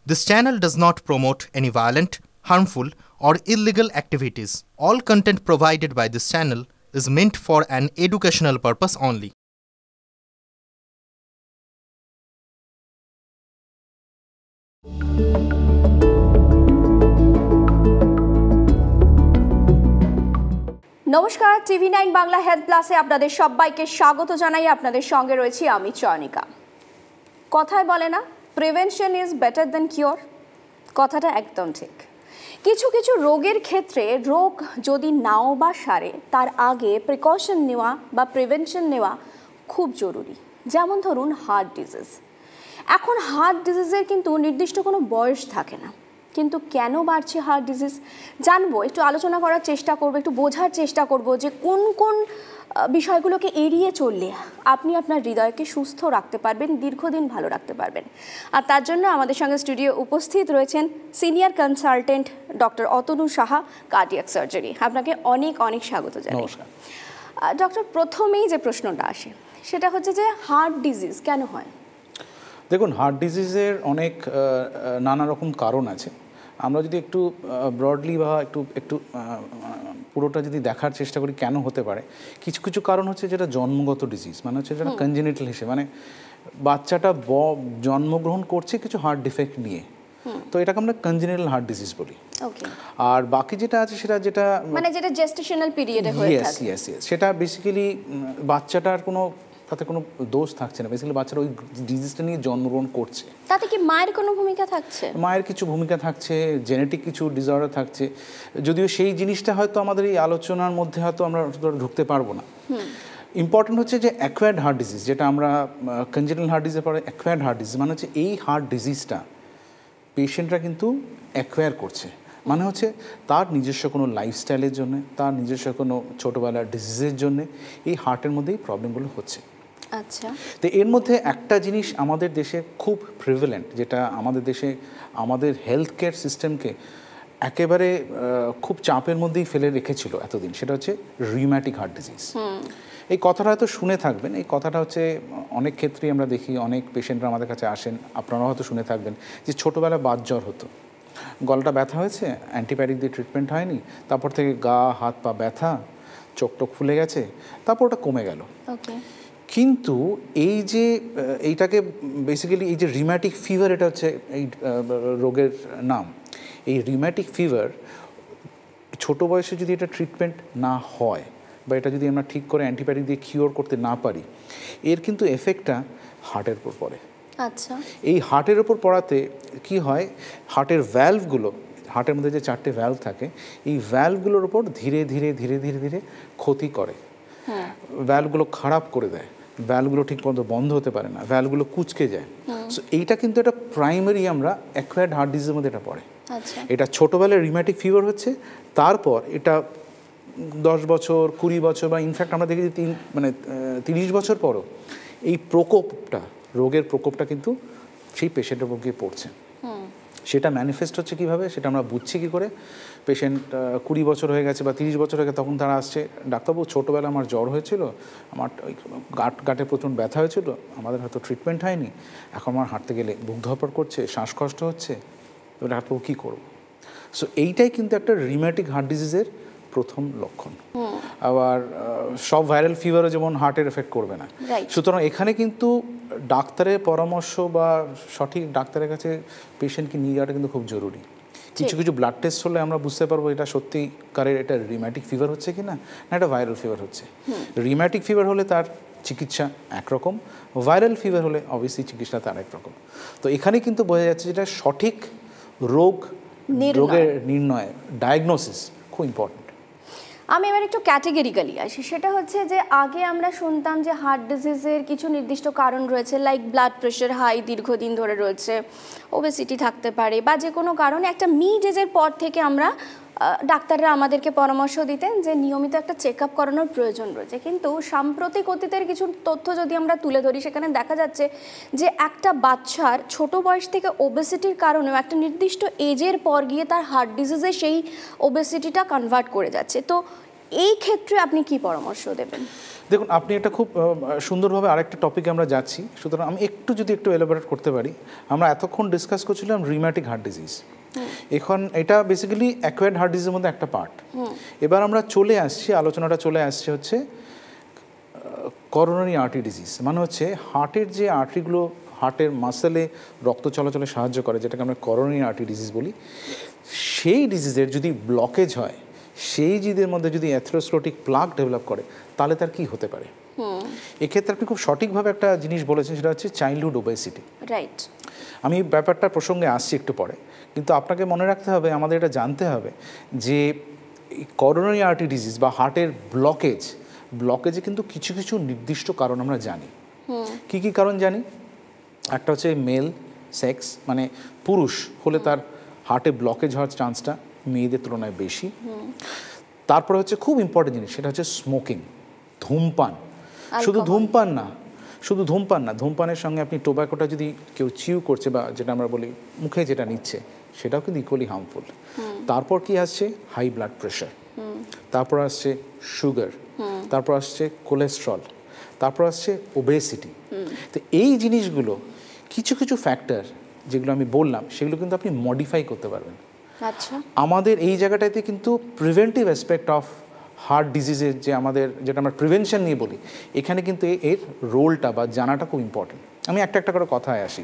This channel does not promote any violent, harmful, or illegal activities. All content provided by this channel is meant for an educational purpose only. নমস্কার, TV9 Bangla health প্লাসে আপনাদের সবাইকে স্বাগত জানাই। আপনাদের সঙ্গে রয়েছি আমি চয়নিকা। কথায় বলে না, prevention is better than cure. কথাটা একদম ঠিক। কিছু কিছু রোগের ক্ষেত্রে রোগ যদি নাও বা সারে, তার আগে প্রিকশন নেওয়া বা প্রিভেনশন নেওয়া খুব জরুরি। যেমন ধরুন হার্ট ডিজিজ। এখন হার্ট ডিজিজের কিন্তু নির্দিষ্ট কোনো বয়স থাকে না, কিন্তু কেন বাড়ছে হার্ট ডিজিজ জানবো, একটু আলোচনা করার চেষ্টা করবো, একটু বোঝার চেষ্টা করব যে কোন কোন বিষয়গুলোকে এড়িয়ে চললে আপনি আপনার হৃদয়কে সুস্থ রাখতে পারবেন, দীর্ঘদিন ভালো রাখতে পারবেন। আর তার জন্য আমাদের সঙ্গে স্টুডিও উপস্থিত রয়েছেন senior consultant doctor Atanu Saha, cardiac surgery. আপনাকে অনেক অনেক স্বাগত জানাই। নমস্কার ডক্টর, প্রথমেই যে প্রশ্নটা আসে সেটা হচ্ছে যে হার্ট ডিজিজ কেন হয়? দেখুন, হার্ট ডিজিজের অনেক নানা রকম কারণ আছে। আমরা যদি একটু ব্রডলি বা একটু পুরোটা যদি দেখার চেষ্টা করি কেন হতে পারে, কিছু কিছু কারণ হচ্ছে যেটা জন্মগত ডিজিজ, মানে হচ্ছে যেটা কনজেনিটাল হিসেবে, মানে বাচ্চাটা জন্মগ্রহণ করছে কিছু হার্ট ডিফেক্ট নিয়ে, তো এটাকে আমরা কনজেনিটাল হার্ট ডিজিজ বলি। আর বাকি যেটা আছে যেটা মানে যেটা জেস্টেশনাল পিরিয়ডে হয়ে থাকে, ইয়েস সেটা বেসিক্যালি বাচ্চাটার তাতে কোনো দোষ থাকছে না, বেসিক্যালি বাচ্চারা ওই ডিজিজটা নিয়ে জন্মগ্রহণ করছে। তাতে কি মায়ের কোনো ভূমিকা থাকছে? মায়ের কিছু ভূমিকা থাকছে, জেনেটিক কিছু ডিসঅর্ডার থাকছে, যদিও সেই জিনিসটা হয়তো আমাদের এই আলোচনার মধ্যে হয়তো আমরা ঢুকতে পারবো না। ইম্পর্টেন্ট হচ্ছে যে অ্যাকোয়ার্ড হার্ট ডিজিজ, যেটা আমরা কনজেনিটাল হার্ট ডিজিজের পরে অ্যাকোয়ার্ড হার্ট ডিজিজ, মানে হচ্ছে এই হার্ট ডিজিজটা পেশেন্টরা কিন্তু অ্যাকোয়ার করছে, মানে হচ্ছে তার নিজস্ব কোনো লাইফস্টাইলের জন্য, তার নিজস্ব কোনো ছোটোবেলার ডিজিজের জন্য এই হার্টের মধ্যেই প্রবলেমগুলো হচ্ছে। আচ্ছা, তো এর মধ্যে একটা জিনিস আমাদের দেশে খুব প্রিভ্যালেন্ট, যেটা আমাদের দেশে আমাদের হেলথ কেয়ার সিস্টেমকে একেবারে খুব চাপের মধ্যেই ফেলে রেখেছিল এতদিন, সেটা হচ্ছে রিউম্যাটিক হার্ট ডিজিজ। এই কথাটা হয়তো শুনে থাকবেন। এই কথাটা হচ্ছে অনেক ক্ষেত্রেই আমরা দেখি, অনেক পেশেন্টরা আমাদের কাছে আসেন, আপনারাও হয়তো শুনে থাকবেন যে ছোটোবেলায় বাতজ্বর হতো, গলাটা ব্যথা হয়েছে, অ্যান্টিবায়োটিক দিয়ে ট্রিটমেন্ট হয়নি, তারপর থেকে গা হাত পা ব্যথা, চোখ টোক ফুলে গেছে, তারপর ওটা কমে গেল। কিন্তু এই যে এইটাকে বেসিক্যালি এই যে রিউম্যাটিক ফিভার, এটা হচ্ছে এই রোগের নাম। এই রিউম্যাটিক ফিভার ছোটো বয়সে যদি এটা ট্রিটমেন্ট না হয় বা এটা যদি আমরা ঠিক করে অ্যান্টিবায়োটিক দিয়ে কিওর করতে না পারি, এর কিন্তু এফেক্টটা হার্টের উপর পড়ে। আচ্ছা, এই হার্টের উপর পড়াতে কি হয়, হার্টের ভ্যালভগুলো, হার্টের মধ্যে যে 4টে ভ্যালভ থাকে, এই ভ্যালভগুলোর উপর ধীরে ধীরে ধীরে ধীরে ধীরে ক্ষতি করে, ভ্যালভগুলো খারাপ করে দেয়, ভ্যালভগুলো ঠিক মতো বন্ধ হতে পারে না, ভ্যালভগুলো কুঁচকে যায়। সো এইটা কিন্তু একটা প্রাইমারি আমরা অ্যাকোয়ার্ড হার্ট ডিজিজের মধ্যে এটা পড়ে। এটা ছোটোবেলায় রিউম্যাটিক ফিভার হচ্ছে, তারপর এটা 10 বছর 20 বছর বা ইনফ্যাক্ট আমরা দেখি যে 30 বছর পরও এই প্রকোপটা, রোগের প্রকোপটা কিন্তু সেই পেশেন্টের উপর গিয়ে পড়ছে। সেটা ম্যানিফেস্ট হচ্ছে কীভাবে, সেটা আমরা বুঝছি কী করে। পেশেন্ট 20 বছর হয়ে গেছে বা 30 বছর হয়ে গেছে, তখন তারা আসছে, ডাক্তারবাবু ছোটোবেলা আমার জ্বর হয়েছিল, আমার ওই গাঁটে প্রচণ্ড ব্যথা হয়েছিল, আমাদের হয়তো ট্রিটমেন্ট হয়নি, এখন আমার হাঁটতে গেলে বুক ধরপড় করছে, শ্বাসকষ্ট হচ্ছে, তো ডাক্তারবাবু কী করবো? সো এইটাই কিন্তু একটা রিউম্যাটিক হার্ট ডিজিজের প্রথম লক্ষণ। আবার সব ভাইরাল ফিভারও যেমন হার্টের এফেক্ট করবে না, সুতরাং এখানে কিন্তু ডাক্তারের পরামর্শ বা সঠিক ডাক্তারের কাছে পেশেন্টকে নিয়ে যাওয়াটা কিন্তু খুব জরুরি। কিছু কিছু ব্লাড টেস্ট হলে আমরা বুঝতে পারবো এটা সত্যিকারের এটা রিউম্যাটিক ফিভার হচ্ছে কি না, এটা ভাইরাল ফিভার হচ্ছে। রিউম্যাটিক ফিভার হলে তার চিকিৎসা একরকম, ভাইরাল ফিভার হলে অবভিয়াসলি চিকিৎসা তার একরকম। তো এখানে কিন্তু বোঝা যাচ্ছে যেটা সঠিক রোগের নির্ণয়, ডায়াগনোসিস খুব ইম্পর্টেন্ট। আমি এবার একটু ক্যাটেগরিক্যালি আসি। সেটা হচ্ছে যে আগে আমরা শুনতাম যে হার্ট ডিজিজের কিছু নির্দিষ্ট কারণ রয়েছে, লাইক ব্লাড প্রেশার হাই দীর্ঘদিন ধরে রয়েছে, ওবেসিটি থাকতে পারে, বা যে কোনো কারণে একটা মিড এজের পর থেকে আমরা ডাক্তাররা আমাদেরকে পরামর্শ দিতেন যে নিয়মিত একটা চেক আপ করানোর প্রয়োজন রয়েছে। কিন্তু সাম্প্রতিক অতীতের কিছু তথ্য যদি আমরা তুলে ধরি, সেখানে দেখা যাচ্ছে যে একটা বাচ্চার ছোট বয়স থেকে ওবেসিটির কারণেও একটা নির্দিষ্ট এজের পর গিয়ে তার হার্ট ডিজিজে সেই ওবেসিটিটা কনভার্ট করে যাচ্ছে। তো এই ক্ষেত্রে আপনি কি পরামর্শ দেবেন? দেখুন, আপনি এটা খুব সুন্দরভাবে আরেকটা টপিকে আমরা যাচ্ছি, সুতরাং আমি যদি একটু এলাবোরেট করতে পারি। আমরা এতক্ষণ ডিসকাস করছিলাম রিউম্যাটিক হার্ট ডিজিজ, এখন এটা বেসিক্যালি অ্যাকোয়ার্ড হার্ট ডিজিজের মধ্যে একটা পার্ট। এবার আমরা আলোচনাটা চলে আসছে হচ্ছে করোনারি আর্টারি ডিজিজ, মানে হচ্ছে হার্টের যে আর্টারিগুলো হার্টের মাসেলে রক্ত চলাচলে সাহায্য করে, যেটাকে আমরা করোনারি আর্টারি ডিজিজ বলি। সেই ডিজিজের যদি ব্লকেজ হয়, সেই জিদের মধ্যে যদি অ্যাথেরোস্ক্লেরোটিক প্লাক ডেভেলপ করে, তাহলে তার কি হতে পারে? এক্ষেত্রে আপনি খুব সঠিকভাবে একটা জিনিস বলেছেন, সেটা হচ্ছে চাইল্ডহুড ওবেসিটি। রাইট। আমি ব্যাপারটা প্রসঙ্গে আসছি একটু পরে, কিন্তু আপনাকে মনে রাখতে হবে, আমাদের এটা জানতে হবে যে করোনারি আর্টারি ডিজিজ বা হার্টের ব্লকেজে কিন্তু কিছু কিছু নির্দিষ্ট কারণ আমরা জানি। কি কি কারণ জানি? একটা হচ্ছে মেল সেক্স, মানে পুরুষ হলে তার হার্টে ব্লকেজ হওয়ার চান্সটা মেয়েদের তুলনায় বেশি। তারপরে হচ্ছে খুব ইম্পর্টেন্ট জিনিস, সেটা হচ্ছে স্মোকিং, ধূমপান। শুধু ধূমপান না, ধূমপানের সঙ্গে আপনি টোব্যাকোটা যদি কেউ চিউ করছে বা যেটা আমরা বলি মুখে যেটা নিচ্ছে, সেটাও কিন্তু ইকুয়ালি হার্মফুল। তারপর কি আসছে? হাই ব্লাড প্রেশার, তারপর আসছে সুগার, তারপর আসছে কোলেস্ট্রল, তারপর আসছে ওবেসিটি। তো এই জিনিসগুলো কিছু কিছু ফ্যাক্টর যেগুলো আমি বললাম, সেগুলো কিন্তু আপনি মডিফাই করতে পারবেন। আচ্ছা, আমাদের এই জায়গাটাতে কিন্তু প্রিভেন্টিভ অ্যাসপেক্ট অফ হার্ট ডিজিজের যেটা আমরা প্রিভেনশন নিয়ে বলি, এখানে কিন্তু এর রোলটা বা জানাটা খুব ইম্পর্টেন্ট। আমি একটা করে কথায় আসি।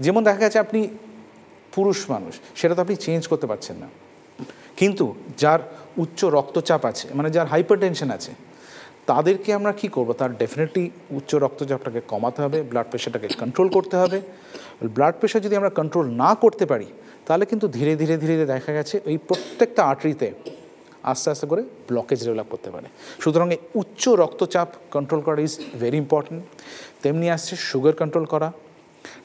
যেমন দেখা গেছে আপনি পুরুষ মানুষ, সেটা তো আপনি চেঞ্জ করতে পারছেন না, কিন্তু যার উচ্চ রক্তচাপ আছে, মানে যার হাইপারটেনশন আছে, তাদেরকে আমরা কি করব? তার ডেফিনেটলি উচ্চ রক্তচাপটাকে কমাতে হবে, ব্লাড প্রেশারটাকে কন্ট্রোল করতে হবে। ব্লাড প্রেশার যদি আমরা কন্ট্রোল না করতে পারি, তাহলে কিন্তু ধীরে ধীরে দেখা গেছে ওই প্রত্যেকটা আর্টারিতে আস্তে আস্তে করে ব্লকেজ ডেভেলপ করতে পারে। সুতরাং এই উচ্চ রক্তচাপ কন্ট্রোল করা ইজ ভেরি ইম্পর্টেন্ট। তেমনি আসছে সুগার কন্ট্রোল করা,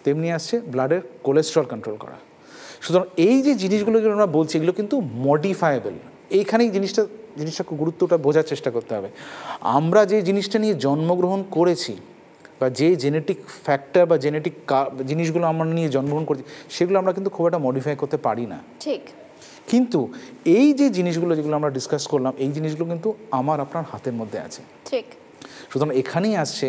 তেমনি আসছে ব্লাডের কোলেস্ট্রল কন্ট্রোল করা। সুতরাং এই যে জিনিসগুলো যেগুলো আমরা বলছি, এগুলো কিন্তু মডিফায়েবল। এইখানেই জিনিসটা গুরুত্বটা বোঝার চেষ্টা করতে হবে। আমরা যে জিনিসটা নিয়ে জন্মগ্রহণ করেছি, বা যে জেনেটিক ফ্যাক্টর বা জেনেটিক জিনিসগুলো আমরা নিয়ে জন্মগ্রহণ করছি, সেগুলো আমরা কিন্তু খুব একটা মডিফাই করতে পারি না। ঠিক। কিন্তু এই যে জিনিসগুলো যেগুলো আমরা ডিসকাস করলাম, এই জিনিসগুলো কিন্তু আমার আপনার হাতের মধ্যে আছে। ঠিক। সুতরাং এখানেই আসছে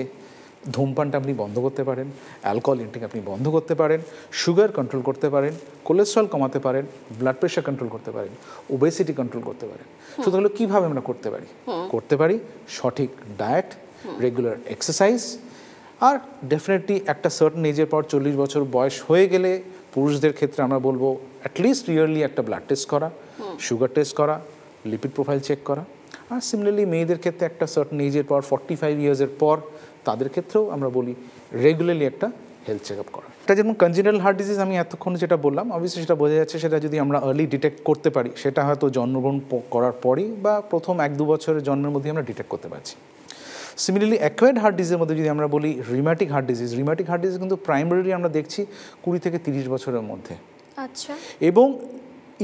ধূমপানটা আপনি বন্ধ করতে পারেন, অ্যালকোহল ইনটেক আপনি বন্ধ করতে পারেন, সুগার কন্ট্রোল করতে পারেন, কোলেস্ট্রল কমাতে পারেন, ব্লাড প্রেশার কন্ট্রোল করতে পারেন, ওবেসিটি কন্ট্রোল করতে পারেন। সুতরাং কীভাবে আমরা করতে পারি? সঠিক ডায়েট, রেগুলার এক্সারসাইজ, আর ডেফিনেটলি একটা সার্টেন এজের পর 40 বছর বয়স হয়ে গেলে পুরুষদের ক্ষেত্রে আমরা বলবো অ্যাটলিস্ট ইয়ারলি একটা ব্লাড টেস্ট করা, সুগার টেস্ট করা, লিপিড প্রোফাইল চেক করা। আর সিমিলারলি মেয়েদের ক্ষেত্রে একটা সার্টেন এজের পর 45 ইয়ার্সের পর তাদের ক্ষেত্রেও আমরা বলি রেগুলারলি একটা হেলথ চেক আপ করা। এটা যেমন কনজেনিটাল হার্ট ডিজিজ আমি এতক্ষণ যেটা বললাম, অবশ্যই সেটা বোঝা যাচ্ছে, সেটা যদি আমরা আর্লি ডিটেক্ট করতে পারি, সেটা হয়তো জন্মগ্রহণ করার পরই বা প্রথম 1-2 বছরের জন্মের মধ্যে আমরা ডিটেক্ট করতে পারছি। সিমিলারলি অ্যাকোয়ার্ড হার্ট ডিজিজের মধ্যে যদি আমরা বলি রিউম্যাটিক হার্ট ডিজিজ কিন্তু প্রাইমারিলি আমরা দেখছি 20 থেকে 30 বছরের মধ্যে। আচ্ছা। এবং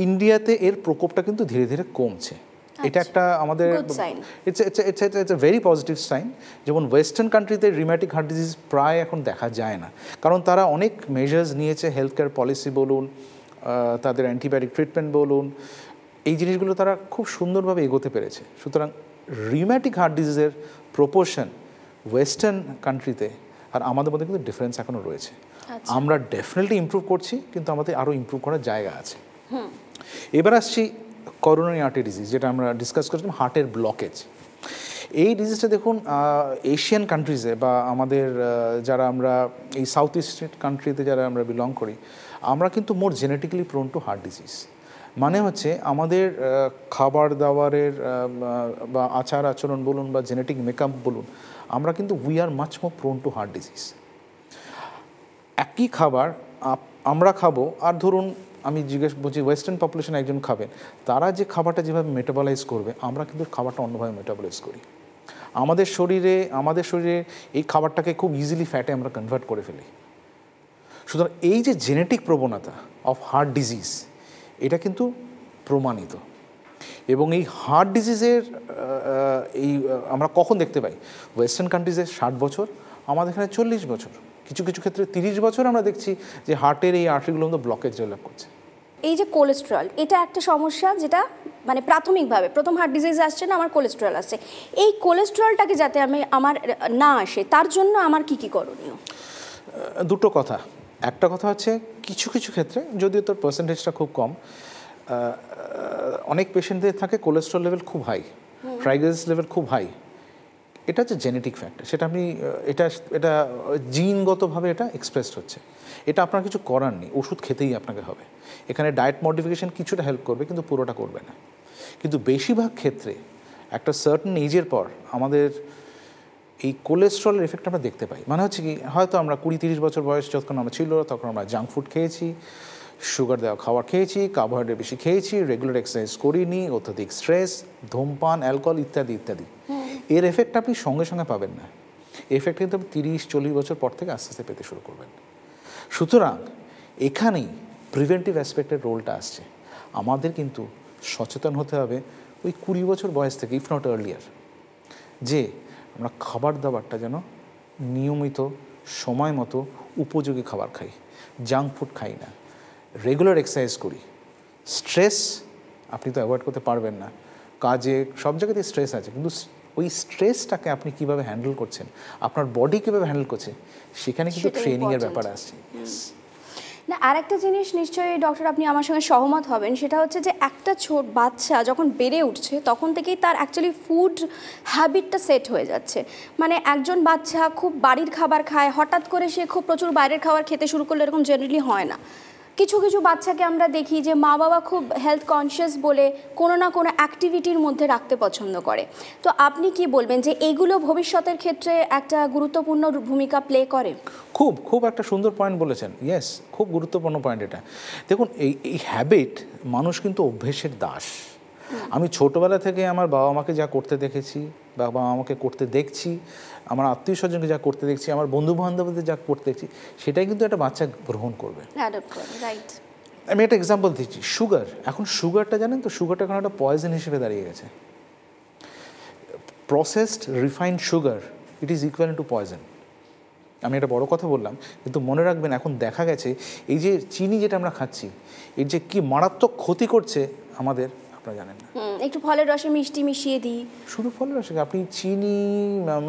ইন্ডিয়াতে এর প্রকোপটা কিন্তু ধীরে ধীরে কমছে। এটা একটা আমাদের it's a very positive sign. যেমন ওয়েস্টার্ন কান্ট্রিতে রিউম্যাটিক হার্ট ডিজিজ প্রায় এখন দেখা যায় না, কারণ তারা অনেক মেজার্স নিয়েছে, হেলথ কেয়ার পলিসি বলুন, তাদের অ্যান্টিবায়োটিক ট্রিটমেন্ট বলুন, এই জিনিসগুলো তারা খুব সুন্দরভাবে এগোতে পেরেছে। সুতরাং রিউম্যাটিক হার্ট ডিজিজের প্রপোর্শন ওয়েস্টার্ন কান্ট্রিতে আর আমাদের মধ্যে কিন্তু ডিফারেন্স এখনও রয়েছে। আমরা ডেফিনেটলি ইমপ্রুভ করছি, কিন্তু আমাদের আরও ইমপ্রুভ করার জায়গা আছে। এবার আসছি করোনারি আর্টারি ডিজিজ, যেটা আমরা ডিসকাস করছিলাম, হার্টের ব্লকেজ। এই ডিজিজটা দেখুন এশিয়ান কান্ট্রিজে বা আমাদের যারা আমরা এই সাউথ ইস্ট কান্ট্রিতে যারা আমরা বিলং করি, আমরা কিন্তু more genetically prone to heart disease. মানে হচ্ছে আমাদের খাবার দাবারের বা আচার আচরণ বলুন বা জেনেটিক মেকআপ বলুন, আমরা কিন্তু we are much more prone to heart disease. একই খাবার আমরা খাবো, আর ধরুন আমি জিজ্ঞেস বলছি ওয়েস্টার্ন পপুলেশন একজন খাবেন, তারা যে খাবারটা যেভাবে মেটাবলাইজ করবে, আমরা কিন্তু খাবারটা অন্যভাবে মেটাবলাইজ করি। আমাদের শরীরে এই খাবারটাকে খুব ইজিলি ফ্যাটে আমরা কনভার্ট করে ফেলি। সুতরাং এই যে জেনেটিক প্রবণতা অফ হার্ট ডিজিজ, এটা কিন্তু প্রমাণিত। এবং এই হার্ট ডিজিজের এই আমরা কখন দেখতে পাই? ওয়েস্টার্ন কান্ট্রিজে 60 বছর, আমাদের এখানে 40 বছর, কিছু কিছু ক্ষেত্রে 30 বছর আমরা দেখছি যে হার্টের এই আর্টারিগুলো ব্লকেজ ডেভেলপ করছে। এই যে কোলেস্টেরল, এটা একটা সমস্যা যেটা মানে প্রাথমিকভাবে প্রথম হার্ট ডিজিজ আসছে না, আমার কোলেস্টেরল আসছে, এই কোলেস্টেরলটাকে যাতে আমার না আসে তার জন্য আমার কি কি করণীয়? দুটো কথা। একটা কথা হচ্ছে কিছু কিছু ক্ষেত্রে, যদিও তোর পার্সেন্টেজটা খুব কম, অনেক পেশেন্টদের থাকে কোলেস্টেরল লেভেল খুব হাই, ট্রাইগ্লিসারাইড লেভেল খুব হাই। এটা হচ্ছে জেনেটিক ফ্যাক্টর, সেটা আপনি এটা জিনগতভাবে এটা এক্সপ্রেসড হচ্ছে, এটা আপনার কিছু করার নেই, ওষুধ খেতেই আপনাকে হবে। এখানে ডায়েট মডিফিকেশন কিছুটা হেল্প করবে কিন্তু পুরোটা করবে না। কিন্তু বেশিরভাগ ক্ষেত্রে একটা সার্টেন এজের পর আমাদের এই কোলেস্ট্রলের এফেক্ট আমরা দেখতে পাই। মানে হচ্ছে কি, হয়তো আমরা 20-30 বছর বয়স যখন আমরা ছিল তখন আমরা জাঙ্ক ফুড খেয়েছি, সুগার দেওয়া খাবার খেয়েছি, কার্বোহাইড্রেট বেশি খেয়েছি, রেগুলার এক্সারসাইজ করিনি, অত্যধিক স্ট্রেস, ধূমপান, অ্যালকোহল ইত্যাদি ইত্যাদি। এর এফেক্ট আপনি সঙ্গে সঙ্গে পাবেন না, এফেক্ট কিন্তু আপনি 30-40 বছর পর থেকে আস্তে আস্তে পেতে শুরু করবেন। সুতরাং এখানেই প্রিভেন্টিভ অ্যাসপেক্টের রোলটা আসছে। আমাদের কিন্তু সচেতন হতে হবে ওই 20 বছর বয়স থেকে, ইফ নট আর্লিয়ার, যে আমরা খাবার দাবারটা যেন নিয়মিত সময় মতো উপযোগী খাবার খাই, জাঙ্ক ফুড খাই না, রেগুলার এক্সারসাইজ করি। স্ট্রেস আপনি তো অ্যাভয়েড করতে পারবেন না, কাজে সব জায়গাতেই স্ট্রেস আছে, কিন্তু ওই স্ট্রেসটাকে আপনি কীভাবে হ্যান্ডেল করছেন, আপনার বডি কীভাবে হ্যান্ডেল করছে, সেখানে কিন্তু ট্রেনিংয়ের ব্যাপার আসছে। না, আর একটা জিনিস নিশ্চয়ই ডক্টর আপনি আমার সঙ্গে সহমত হবেন, সেটা হচ্ছে যে একটা ছোট বাচ্চা যখন বেড়ে উঠছে তখন থেকেই তার অ্যাকচুয়ালি ফুড হ্যাবিটটা সেট হয়ে যাচ্ছে। মানে একজন বাচ্চা খুব বাড়ির খাবার খায়, হঠাৎ করে সে খুব প্রচুর বাইরের খাবার খেতে শুরু করলে এরকম জেনারেলি হয় না। কিছু কিছু বাচ্চাকে আমরা দেখি যে মা বাবা খুব হেলথ কনসিয়াস বলে কোনো না কোনো অ্যাক্টিভিটির মধ্যে রাখতে পছন্দ করে। তো আপনি কি বলবেন যে এগুলো ভবিষ্যতের ক্ষেত্রে একটা গুরুত্বপূর্ণ ভূমিকা প্লে করে? খুব খুব একটা সুন্দর পয়েন্ট বলেছেন, ইয়েস, খুব গুরুত্বপূর্ণ পয়েন্ট এটা। দেখুন, এই হ্যাবিট, মানুষ কিন্তু অভ্যেসের দাস। আমি ছোটোবেলা থেকে আমার বাবা মাকে যা করতে দেখেছি, বাবা আমাকে করতে দেখছি, আমার আত্মীয় স্বজনকে যা করতে দেখছি, আমার বন্ধু বান্ধবদের যা করতে দেখছি, সেটাই কিন্তু একটা বাচ্চা গ্রহণ করবে। আমি একটা এক্সাম্পল দিচ্ছি, সুগার। এখন সুগারটা জানেন তো, সুগারটা এখন একটা পয়জন হিসেবে দাঁড়িয়ে গেছে। Processed refined sugar, it is equal to poison. আমি একটা বড় কথা বললাম, কিন্তু মনে রাখবেন এখন দেখা গেছে এই যে চিনি যেটা আমরা খাচ্ছি, এর যে কি মারাত্মক ক্ষতি করছে আমাদের, আপনারা জানেন না। একটু ফলের রসে মিষ্টি মিশিয়ে দিই, শুধু ফলের রসে আপনি চিনি,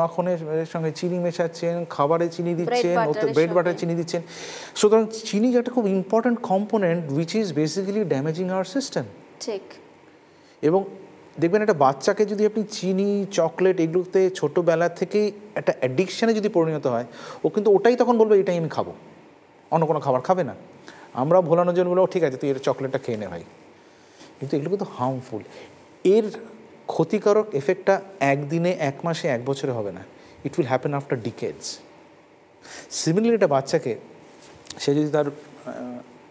মাখনের সঙ্গে চিনি মেশাচ্ছেন, খাবারে চিনি দিচ্ছেন, ব্রেড বাটারে চিনি দিচ্ছেন। সুতরাং চিনি একটা খুব important component which is basically damaging hour system. ঠিক। এবং দেখবেন একটা বাচ্চাকে যদি আপনি চিনি, চকলেট এগুলোতে ছোটোবেলা থেকেই একটা অ্যাডিকশানে যদি পরিণত হয়, ও কিন্তু ওটাই তখন বলবে এটাই আমি খাবো, অন্য কোনো খাবার খাবে না। আমরা ভোলানোর জন্য বলবো ঠিক আছে তুই এর চকলেটটা খেয়ে নে ভাই, কিন্তু এগুলো কিন্তু হার্মফুল। এর ক্ষতিকারক এফেক্টটা একদিনে, এক মাসে, এক বছরে হবে না, it will happen after ডিকেডস। Similarly একটা বাচ্চাকে, সে যদি তার,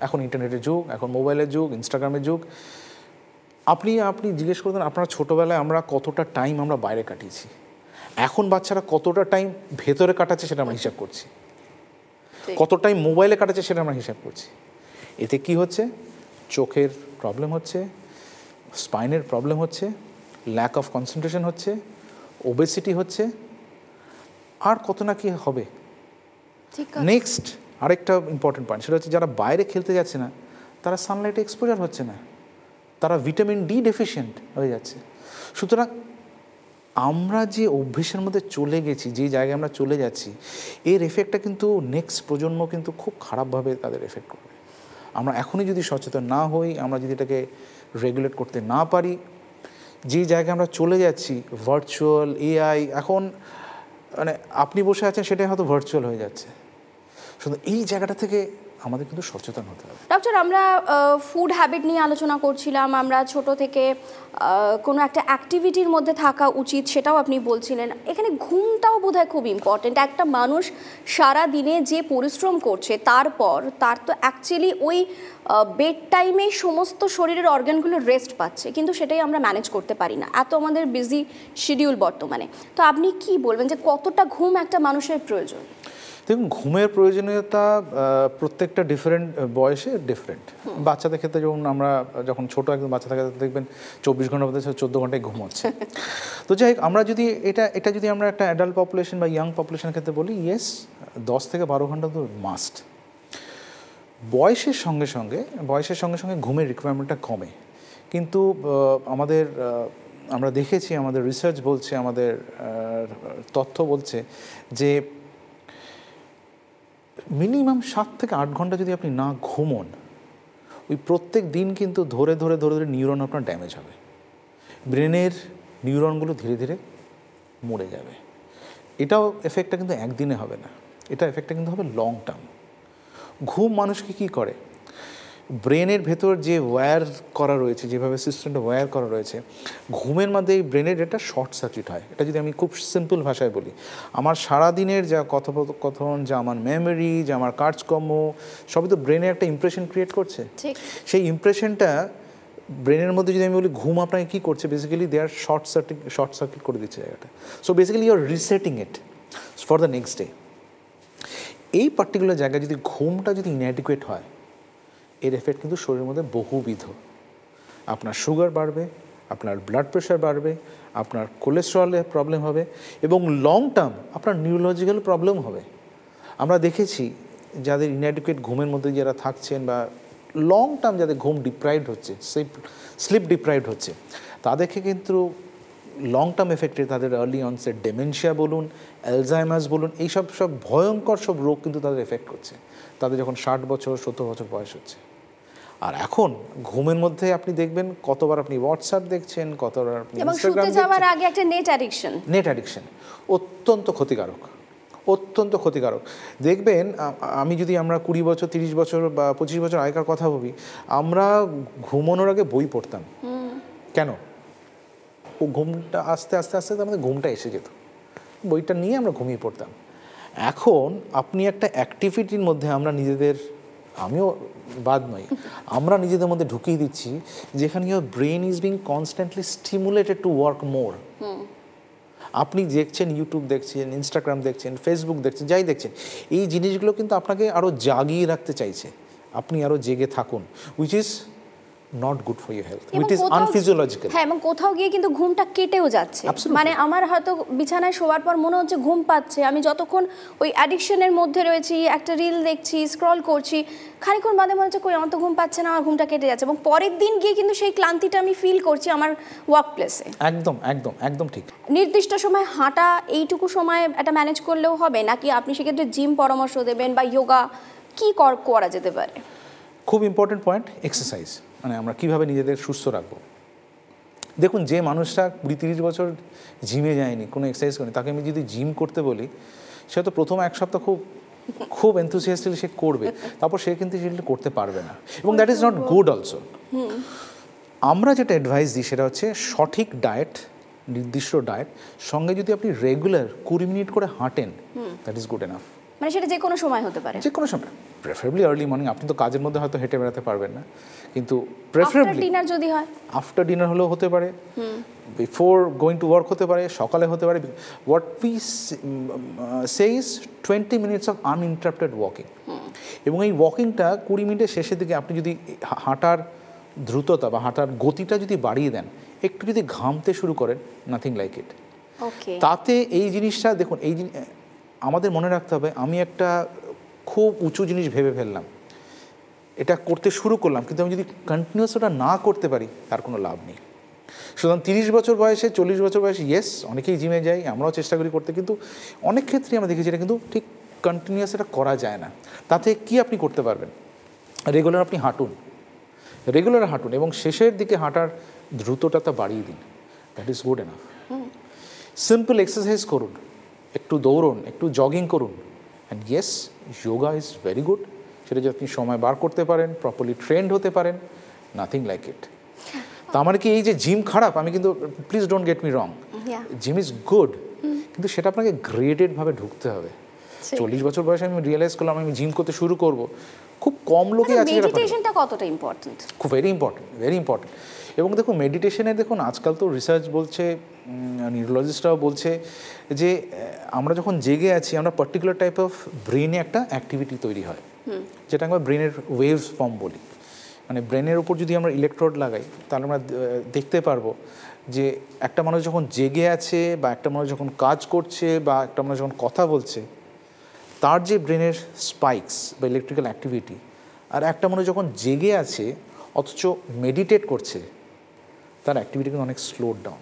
এখন ইন্টারনেটের যুগ, এখন মোবাইলের যুগ, ইনস্টাগ্রামের যুগ, আপনি জিজ্ঞেস করতেন আপনার ছোটোবেলায় আমরা কতটা টাইম আমরা বাইরে কাটিয়েছি, এখন বাচ্চারা কতটা টাইম ভেতরে কাটাচ্ছে সেটা আমরা হিসাব করছি, কত টাইম মোবাইলে কাটাচ্ছে সেটা আমরা হিসাব করছি। এতে কি হচ্ছে? চোখের প্রবলেম হচ্ছে, স্পাইনের প্রবলেম হচ্ছে, ল্যাক অফ কনসেন্ট্রেশন হচ্ছে, ওবেসিটি হচ্ছে, আর কত না কি হবে। নেক্সট আরেকটা ইম্পর্টেন্ট পয়েন্ট, সেটা হচ্ছে যারা বাইরে খেলতে যাচ্ছে না তারা সানলাইটে এক্সপোজার হচ্ছে না, তারা ভিটামিন ডি ডেফিশিয়েন্ট হয়ে যাচ্ছে। সুতরাং আমরা যে অভ্যেসের মধ্যে চলে গেছি, যে জায়গায় আমরা চলে যাচ্ছি, এর এফেক্টটা কিন্তু নেক্সট প্রজন্ম কিন্তু খুব খারাপভাবে তাদের এফেক্ট করবে। আমরা এখনই যদি সচেতন না হই, আমরা যদি এটাকে রেগুলেট করতে না পারি, যে জায়গায় আমরা চলে যাচ্ছি, ভার্চুয়াল, এআই, এখন মানে আপনি বসে আছেন সেটাই হয়তো ভার্চুয়াল হয়ে যাচ্ছে। শুধু এই জায়গাটা থেকে আমাদের কিন্তু সচেতন হতে হবে। ডক্টর, আমরা ফুড হ্যাবিট নিয়ে আলোচনা করছিলাম, আমরা ছোট থেকে কোনো একটা অ্যাক্টিভিটির মধ্যে থাকা উচিত সেটাও আপনি বলছিলেন। এখানে ঘুমটাও বোধহয় খুব ইম্পর্টেন্ট। একটা মানুষ সারা দিনে যে পরিশ্রম করছে তারপর তার তো অ্যাকচুয়ালি ওই বেড টাইমে সমস্ত শরীরের অর্গানগুলো রেস্ট পাচ্ছে, কিন্তু সেটাই আমরা ম্যানেজ করতে পারি না, এত আমাদের বিজি শিডিউল বর্তমানে। তো আপনি কি বলবেন যে কতটা ঘুম একটা মানুষের প্রয়োজন? দেখুন, ঘুমের প্রয়োজনীয়তা প্রত্যেকটা ডিফারেন্ট বয়সে ডিফারেন্ট। বাচ্চাদের ক্ষেত্রে যেমন আমরা যখন ছোটো একদম বাচ্চা থাকে দেখবেন 24 ঘন্টার মধ্যে 14 ঘন্টায় ঘুম হচ্ছে। তো যাই হোক, আমরা যদি এটা যদি আমরা একটা অ্যাডাল্ট পপুলেশন বা ইয়াং পপুলেশনের ক্ষেত্রে বলি, ইয়েস, 10 থেকে 12 ঘন্টা তো মাস্ট। বয়সের সঙ্গে সঙ্গে ঘুমের রিকোয়ারমেন্টটা কমে, কিন্তু আমাদের আমরা দেখেছি, আমাদের রিসার্চ বলছে, আমাদের তথ্য বলছে যে মিনিমাম 7 থেকে 8 ঘন্টা যদি আপনি না ঘুমোন, ওই প্রত্যেক দিন কিন্তু ধরে ধরে ধরে ধরে নিউরন আপনার ড্যামেজ হবে, ব্রেনের নিউরনগুলো ধীরে ধীরে মরে যাবে। এটাও এফেক্টটা কিন্তু একদিনে হবে না, এটা এফেক্টটা কিন্তু হবে লং টার্ম। ঘুম মানুষকে কী করে, ব্রেনের ভেতর যে ওয়্যার করা রয়েছে, যেভাবে সিস্টেমটা ওয়্যার করা রয়েছে, ঘুমের মধ্যে এই ব্রেনের এটা শর্ট সার্কিট হয়। এটা যদি আমি খুব সিম্পল ভাষায় বলি, আমার সারাদিনের যা কথোপকথন, যা আমার মেমোরি, যা আমার কাজকর্ম, সবই তো ব্রেনে একটা ইমপ্রেশন ক্রিয়েট করছে। সেই ইমপ্রেশনটা ব্রেনের মধ্যে যদি আমি বলি ঘুম আপনাকে কী করছে, basically they are short circuit করে দিচ্ছে জায়গাটা। So basically you are resetting it for the next day. এই পার্টিকুলার জায়গায় যদি ঘুমটা যদি ইনঅ্যাডিকুয়েট হয়, এর এফেক্ট কিন্তু শরীরের মধ্যে বহুবিধ। আপনার সুগার বাড়বে, আপনার ব্লাড প্রেশার বাড়বে, আপনার কোলেস্টেরলের প্রবলেম হবে, এবং লং টার্ম আপনার নিউরোলজিক্যাল প্রবলেম হবে। আমরা দেখেছি যাদের ইনঅ্যাডিকুয়েট ঘুমের মধ্যে যারা থাকছেন, বা লং টার্ম যাদের ঘুম ডিপ্রাইভড হচ্ছে, স্লিপ ডিপ্রাইভড হচ্ছে, তাদেরকে কিন্তু লং টার্ম এফেক্টে তাদের আর্লি অনসেট ডেমেনশিয়া বলুন, অ্যালজাইমার্স বলুন, এইসব ভয়ঙ্কর সব রোগ কিন্তু তাদের এফেক্ট করছে তাদের যখন 60 বছর 70 বছর বয়স হচ্ছে। আর এখন ঘুমের মধ্যে আপনি দেখবেন কতবার আপনি হোয়াটসঅ্যাপ দেখছেন, কতবার আপনি ইনস্টাগ্রাম দেখছেন। যাওয়ার আগে একটা নেট অ্যাডিকশন অত্যন্ত ক্ষতিকারক, অত্যন্ত ক্ষতিকারক। দেখবেন আমি যদি আমরা 20 বছর 30 বছর বা 25 বছর আগেকার কথা ভাবি, আমরা ঘুমানোর আগে বই পড়তাম। কেন? ও ঘুমটা আস্তে আস্তে আস্তে আমাদের ঘুমটা এসে যেত, বইটা নিয়ে আমরা ঘুমিয়ে পড়তাম। এখন আপনি একটা অ্যাক্টিভিটির মধ্যে আমরা নিজেদের, আমিও বাদ নই, আমরা নিজেদের মধ্যে ঢুকিয়ে দিচ্ছি যেখানে your brain is being constantly stimulated to work মোর। আপনি দেখছেন ইউটিউব দেখছেন, ইনস্টাগ্রাম দেখছেন, ফেসবুক দেখছেন, যাই দেখছেন, এই জিনিসগুলো কিন্তু আপনাকে আরও জাগিয়ে রাখতে চাইছে, আপনি আরও জেগে থাকুন, which is not good for your health, which is unphysiological. হ্যাঁ, এবং কোথাও গিয়ে কিন্তু ঘুমটা কেটেও যাচ্ছে। মানে আমার হয়তো বিছানায় শোয়ার পর মনে হচ্ছে ঘুম পাচ্ছে, আমি যতক্ষণ ওই অ্যাডিকশনের মধ্যে রয়েছি, একটা রিল দেখছি, স্ক্রল করছি, খানিকক্ষণ বাদে মনে হচ্ছে কই আমার তো ঘুম পাচ্ছে না, আমার ঘুমটা কেটে যাচ্ছে, এবং পরের দিন গিয়ে কিন্তু সেই ক্লান্তিটা আমি ফিল করছি আমার ওয়ার্ক প্লেসে। একদম একদম একদম ঠিক। নির্দিষ্ট সময় হাঁটা, এইটুকু সময় এটা ম্যানেজ করলেও হবে নাকি আপনি সেক্ষেত্রে জিম পরামর্শ দেবেন বা যোগা, কি করা যেতে পারে? খুব ইম্পর্টেন্ট পয়েন্ট, এক্সারসাইজ। মানে আমরা কীভাবে নিজেদের সুস্থ রাখবো। দেখুন, যে মানুষটা 20-30 বছর জিমে যায়নি, কোনো এক্সারসাইজ করেনি, তাকে আমি যদি জিম করতে বলি, সে তো প্রথম 1 সপ্তাহ খুব এনথুসিয়াস্টিকলি সে করবে, তারপর সে কিন্তু সেটা করতে পারবে না, এবং that is not good also. আমরা যেটা অ্যাডভাইস দিই সেটা হচ্ছে সঠিক ডায়েট, নির্দিষ্ট ডায়েট, সঙ্গে যদি আপনি রেগুলার 20 মিনিট করে হাঁটেন, দ্যাট ইজ গুড এনাফ। মানে সেটা যে কোনো সময় হতে পারে, যে কোনো সময়, প্রেফারেবলি আর্লি মর্নিং। আপনি তো কাজের মধ্যে হয়তো হেঁটে বেড়াতে পারবেন না, কিন্তু প্রেফারেবলি ডিনার যদি হয়, আফটার ডিনার হলেও হতে পারে, বিফোর গোয়িং টু ওয়ার্ক হতে পারে, সকালে হতে পারে। What we say is 20 minutes of uninterrupted walking. এবং এই ওয়াকিংটা 20 মিনিটের শেষের দিকে আপনি যদি হাঁটার দ্রুততা বা হাঁটার গতিটা যদি বাড়িয়ে দেন, একটু যদি ঘামতে শুরু করেন, নাথিং লাইক ইট। তাতে এই জিনিসটা দেখুন, আমাদের মনে রাখতে হবে, আমি একটা খুব উঁচু জিনিস ভেবে ফেললাম, এটা করতে শুরু করলাম, কিন্তু আমি যদি কন্টিনিউয়াস ওটা না করতে পারি, তার কোনো লাভ নেই। সুতরাং 30 বছর বয়সে, 40 বছর বয়সে ইয়েস, অনেকেই জিমে যাই, আমরাও চেষ্টা করি করতে, কিন্তু অনেক ক্ষেত্রে আমরা দেখেছি এটা কিন্তু ঠিক কন্টিনিউয়াস এটা করা যায় না। তাতে কি আপনি করতে পারবেন? রেগুলার আপনি হাঁটুন, এবং শেষের দিকে হাঁটার দ্রুততা বাড়িয়ে দিন, that is good enough. Simple exercise করুন, একটু দৌড়ুন, একটু জগিং করুন, and yes, yoga is very good. সেটা যদি আপনি সময় বার করতে পারেন, প্রপারলি ট্রেন্ড হতে পারেন, নাথিং লাইক ইট। তা আমার কি এই যে জিম খারাপ, আমি কিন্তু, please don't get me wrong, gym is good, কিন্তু সেটা আপনাকে গ্রেডেডভাবে ঢুকতে হবে। 40 বছর বয়সে আমি রিয়েলাইজ করলাম আমি জিম করতে শুরু করব, খুব কম লোকে আছে। মেডিটেশনটা কতটা ইম্পর্টেন্ট? খুব ভেরি ইম্পর্টেন্ট। এবং দেখুন, মেডিটেশনে দেখুন আজকাল তো রিসার্চ বলছে, নিউরোলজিস্টরাও বলছে যে আমরা যখন জেগে আছি, আমরা পার্টিকুলার টাইপ অফ ব্রেনে একটা অ্যাক্টিভিটি তৈরি হয়, যেটা আমরা ব্রেনের ওয়েভস ফর্ম বলি। মানে ব্রেনের উপর যদি আমরা ইলেকট্রোড লাগাই, তাহলে আমরা দেখতে পারবো যে একটা মানুষ যখন জেগে আছে, বা একটা মানুষ যখন কাজ করছে, বা একটা মানুষ যখন কথা বলছে, তার যে ব্রেনের স্পাইকস বা ইলেকট্রিক্যাল অ্যাক্টিভিটি, আর একটা মানুষ যখন জেগে আছে অথচ মেডিটেট করছে, তার অ্যাক্টিভিটি কিন্তু অনেক স্লো ডাউন।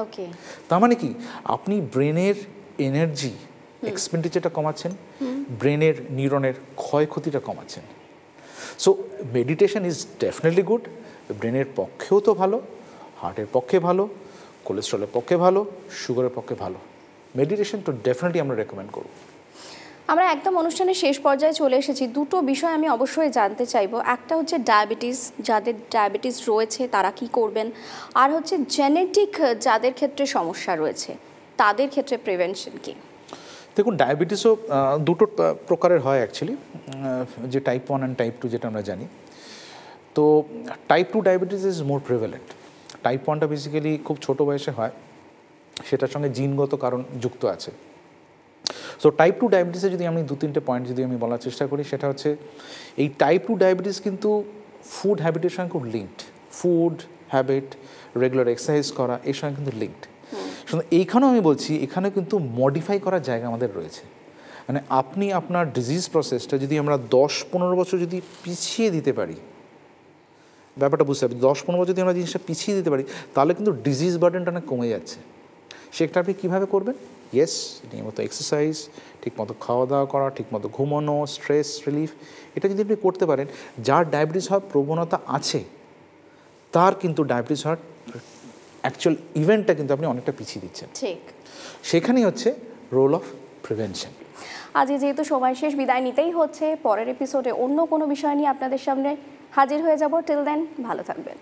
ওকে, তার মানে কি আপনি ব্রেনের এনার্জি এক্সপেন্ডিচারটা কমাচ্ছেন, ব্রেনের নিউরনের ক্ষয়ক্ষতিটা কমাচ্ছেন। So meditation is definitely good, ব্রেনের পক্ষেও তো ভালো, হার্টের পক্ষে ভালো, কোলেস্ট্রলের পক্ষে ভালো, সুগারের পক্ষে ভালো। মেডিটেশন তো ডেফিনেটলি আমরা রেকমেন্ড করব। আমরা একদম অনুষ্ঠানের শেষ পর্যায়ে চলে এসেছি। দুটো বিষয় আমি অবশ্যই জানতে চাইবো। একটা হচ্ছে ডায়াবেটিস, যাদের ডায়াবেটিস রয়েছে তারা কি করবেন, আর হচ্ছে জেনেটিক যাদের ক্ষেত্রে সমস্যা রয়েছে তাদের ক্ষেত্রে প্রিভেনশন কি? দেখুন, ডায়াবেটিসও দুটো প্রকারের হয় অ্যাকচুয়ালি, যে টাইপ 1 অ্যান্ড টাইপ 2 যেটা আমরা জানি। তো type 2 diabetes is more prevalent. Type 1টা বেসিক্যালি খুব ছোটো বয়সে হয়, সেটার সঙ্গে জিনগত কারণ যুক্ত আছে। সো টাইপ 2 ডায়াবেটিসে যদি আমি 2-3টে পয়েন্ট যদি আমি বলার চেষ্টা করি, সেটা হচ্ছে এই টাইপ 2 ডায়াবেটিস কিন্তু ফুড হ্যাবিটের সঙ্গে খুব linked. Food habit, regular exercise করা, এর সঙ্গে কিন্তু লিঙ্কড। শুধু এইখানেও আমি বলছি, এখানেও কিন্তু মডিফাই করার জায়গা আমাদের রয়েছে। মানে আপনি আপনার ডিজিজ প্রসেসটা যদি আমরা 10-15 বছর যদি পিছিয়ে দিতে পারি, ব্যাপারটা বুঝতে হবে, 10-15 বছর যদি আমরা জিনিসটা পিছিয়ে দিতে পারি, তাহলে কিন্তু ডিজিজ বার্ডেনটা অনেক কমে যাচ্ছে। সেটা আপনি কীভাবে করবেন? ইয়েস, নিয়মিত এক্সারসাইজ, ঠিকমতো খাওয়া দাওয়া করা, ঠিকমতো ঘুমানো, স্ট্রেস রিলিফ, এটা যদি আপনি করতে পারেন, যার ডায়াবেটিস হওয়ার প্রবণতা আছে তার কিন্তু ডায়াবেটিস হওয়ার অ্যাকচুয়াল ইভেন্টটা কিন্তু আপনি অনেকটা পিছিয়ে দিচ্ছেন। ঠিক, সেখানেই হচ্ছে রোল অফ প্রিভেনশন। আজকে যেহেতু সময় শেষ, বিদায় নিতেই হচ্ছে। পরের এপিসোডে অন্য কোনো বিষয় নিয়ে আপনাদের সামনে হাজির হয়ে যাব। টিল দেন, ভালো থাকবেন।